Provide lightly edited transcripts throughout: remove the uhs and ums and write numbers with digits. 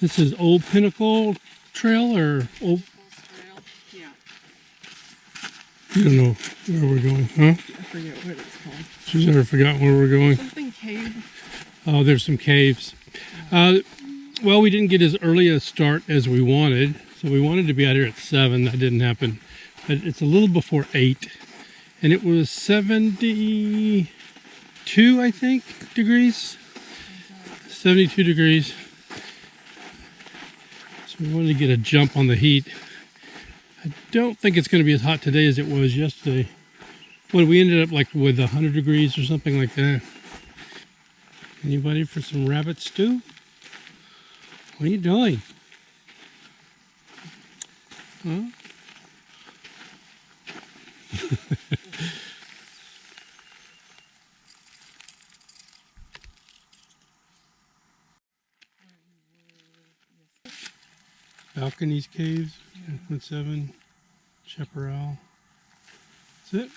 This is Old Pinnacle Trail or Old... Trail? Yeah. You don't know where we're going, huh? I forget what it's called. She's never forgotten where we're going. Something cave. Oh, there's some caves. Well, we didn't get as early a start as we wanted. So we wanted to be out here at 7. That didn't happen. But it's a little before 8. And it was 72, I think, degrees. 72 degrees. So we wanted to get a jump on the heat. I don't think it's going to be as hot today as it was yesterday. Well, we ended up like with 100 degrees or something like that. Anybody for some rabbit stew? What are you doing? Huh? Balconies Cave, 1.7, Chaparral. That's it.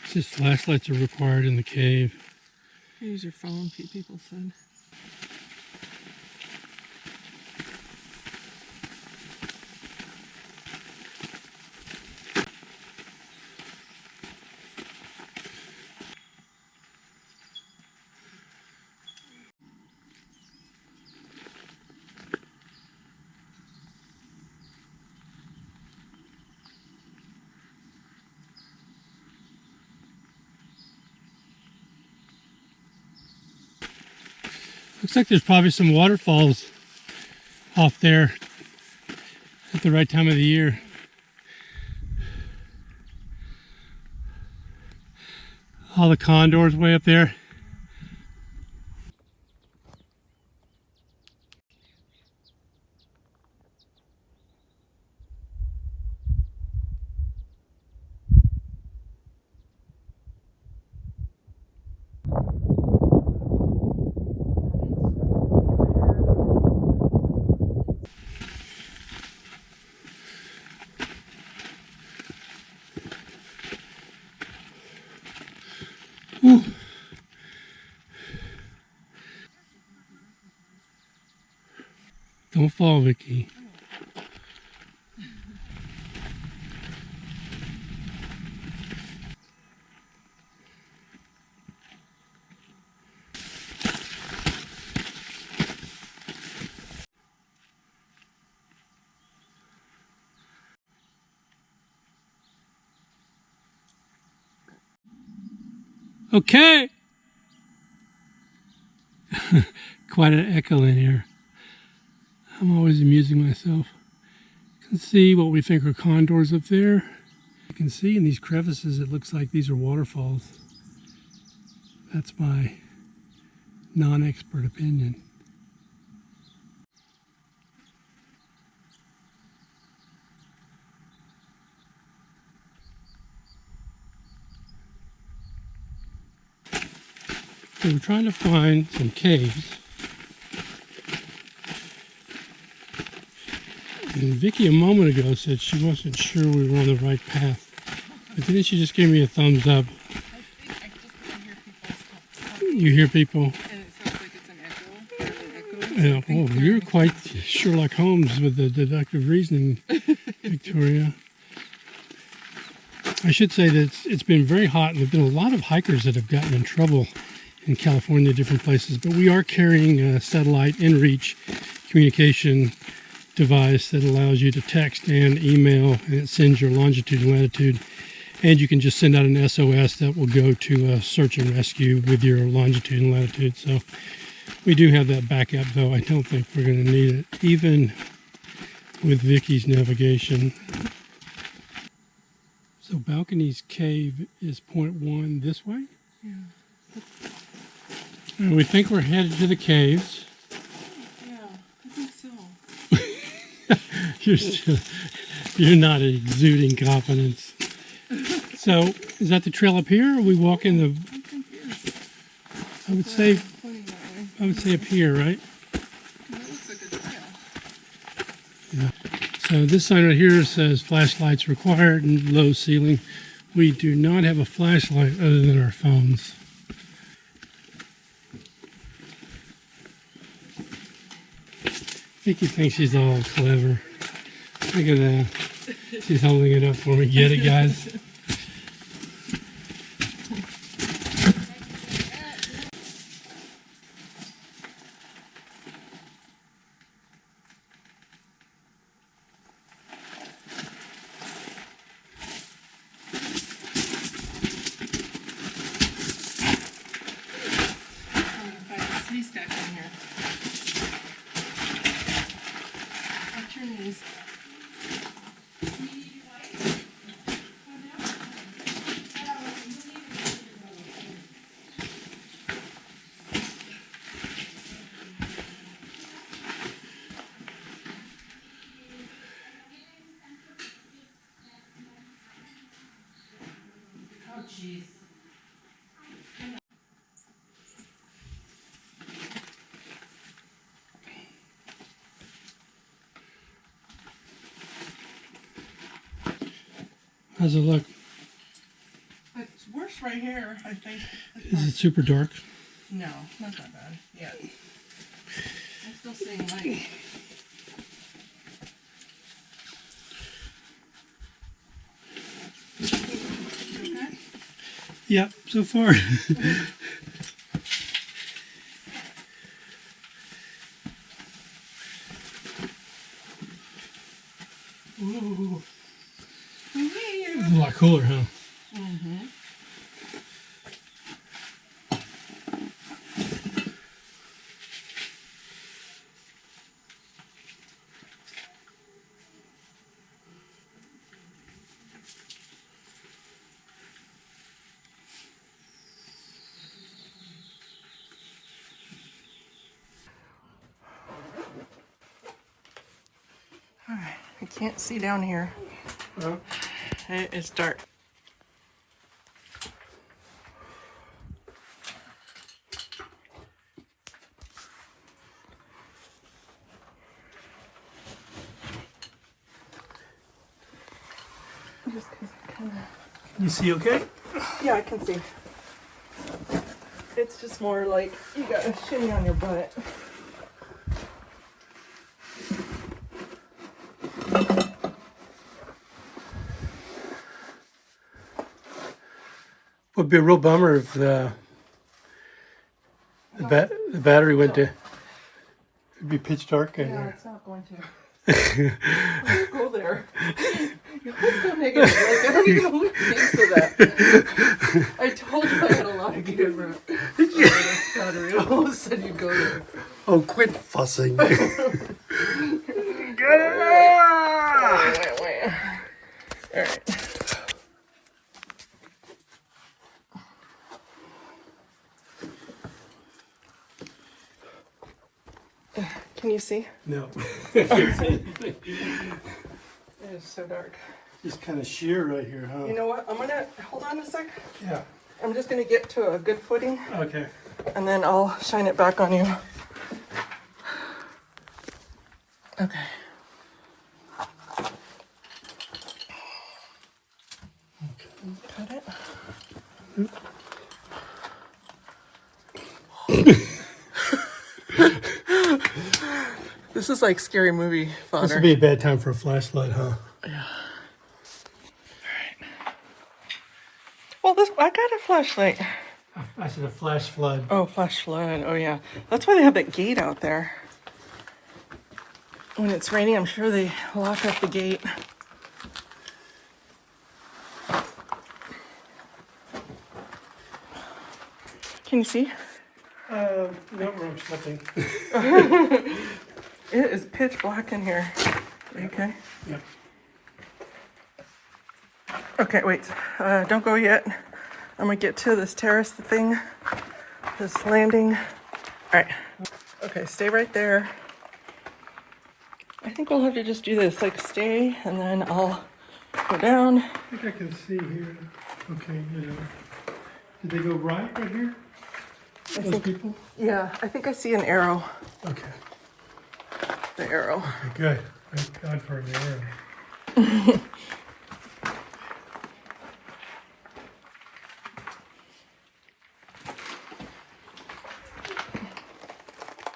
It says flashlights are required in the cave. Use your phone, people said. Looks like there's probably some waterfalls off there at the right time of the year. All the condors way up there. Ooh. Don't fall, Vicky. Okay. Quite an echo in here. I'm always amusing myself. You can see what we think are condors up there. You can see in these crevices it looks like these are waterfalls. That's my non-expert opinion. So we're trying to find some caves. And Vicky a moment ago said she wasn't sure we were on the right path. But then she just gave me a thumbs up. I just hear people. You hear people? And it sounds like it's an echo. Yeah, oh, you're quite Sherlock Holmes with the deductive reasoning, Victoria. I should say that it's been very hot, and there have been a lot of hikers that have gotten in trouble in California, different places. But we are carrying a satellite inReach communication device that allows you to text and email, and it sends your longitude and latitude. And you can just send out an SOS that will go to search and rescue with your longitude and latitude. So we do have that backup, though I don't think we're going to need it, even with Vicky's navigation. So Balconies Cave is 0.1 this way. Yeah. And we think we're headed to the caves. Yeah, I think so. You're not exuding confidence. So is that the trail up here, or are we walking the? I would say up here, right? That looks like a trail. Yeah. So this sign right here says flashlights required and low ceiling. We do not have a flashlight other than our phones. Vicky thinks she's all clever. Look at that. She's holding it up for me. Get it, guys? Haystack in here. Watch your knees. Oh, jeez. How's it look? It's worse right here, I think. Is it super dark? No, not that bad yet. I'm still seeing light. Okay. Yep, so far. Ooh. It's a lot cooler, huh? Mm-hmm. All right, I can't see down here. Well, It's dark. Just 'cause I kinda... you see okay? Yeah, I can see. It's just more like you got a shimmy on your butt. Would be a real bummer if the battery went to. It'd be pitch dark in Yeah, here. it's not going to. Don't go there. You always go negative. Like, I don't even know who thinks of that. I told you I had a lot of good battery. All of a sudden you go there. Oh, quit fussing. Get it Wait. All right. Can you see? No. It is so dark. Just kind of sheer right here, huh? You know what? I'm gonna hold on a sec. Yeah. I'm just gonna get to a good footing, Okay. and then I'll shine it back on you. Okay. Cut it. This is like scary movie fodder. This would be a bad time for a flashlight, huh? Yeah. Alright. Well, I got a flashlight. I said a flash flood. Oh, flash flood. Oh, yeah. That's why they have that gate out there. When it's raining, I'm sure they lock up the gate. Can you see? No, I'm slipping. It is pitch black in here. Okay. Yep. Okay, wait. Don't go yet. I'm gonna get to this terrace thing, this landing. All right. Okay, stay right there. I think we'll have to just do this, like stay, and then I'll go down. I think I can see here. Okay, yeah. Did they go right here? Those people? Yeah, I think I see an arrow. Okay. The arrow. Okay, good. Thank God for the arrow.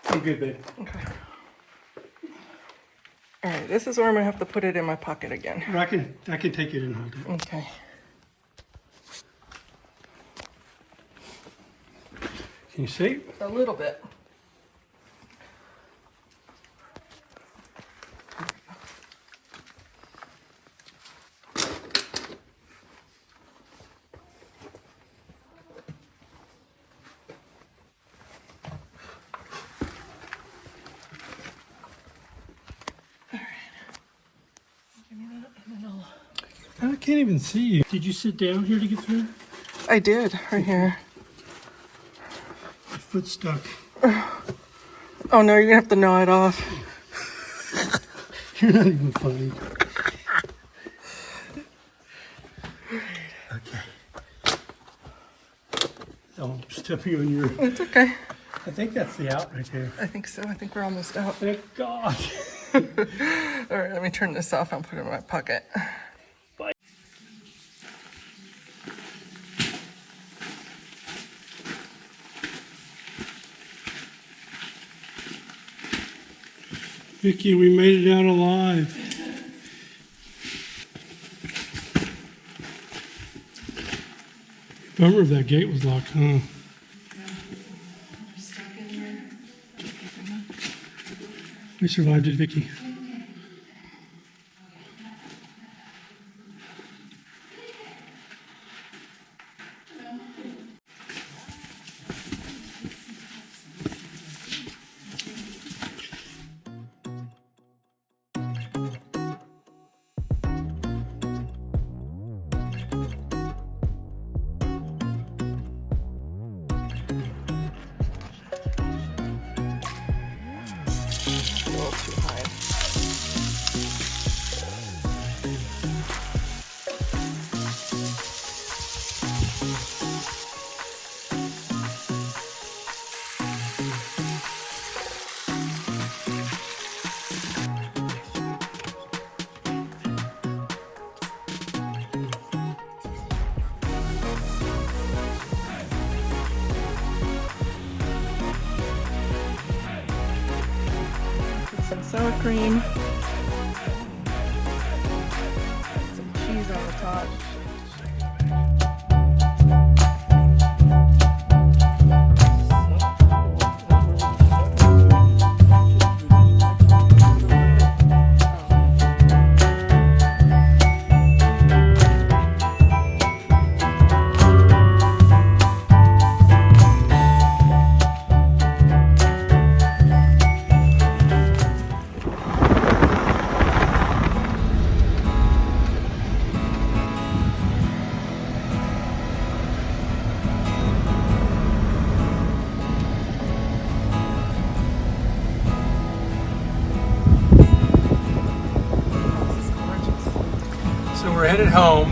I'm good, babe. Okay. All right, this is where I'm gonna have to put it in my pocket again. Or I can take it and hold it. Okay. Can you see? A little bit. I can't even see you. Did you sit down here to get through? I did, right here. My foot's stuck. Oh no, you're gonna have to gnaw it off. You're not even funny. Okay. Oh, stepping on your... It's okay. I think that's the out right there. I think so. I think we're almost out. Thank God. All right, let me turn this off and put it in my pocket. Bye. Vicky, we made it out alive. Bummer if that gate was locked, huh? We survived it, Vicky. A little too high. Put some sour cream. Some cheese on the top. So we're headed home,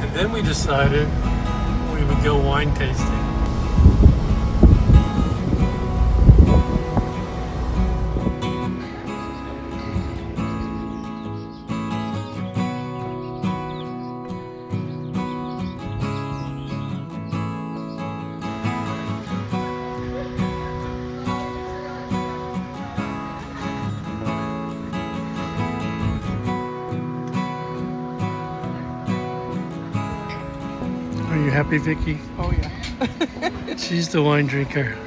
and then we decided we would go wine tasting. Are you happy, Vicky? Oh yeah. She's the wine drinker.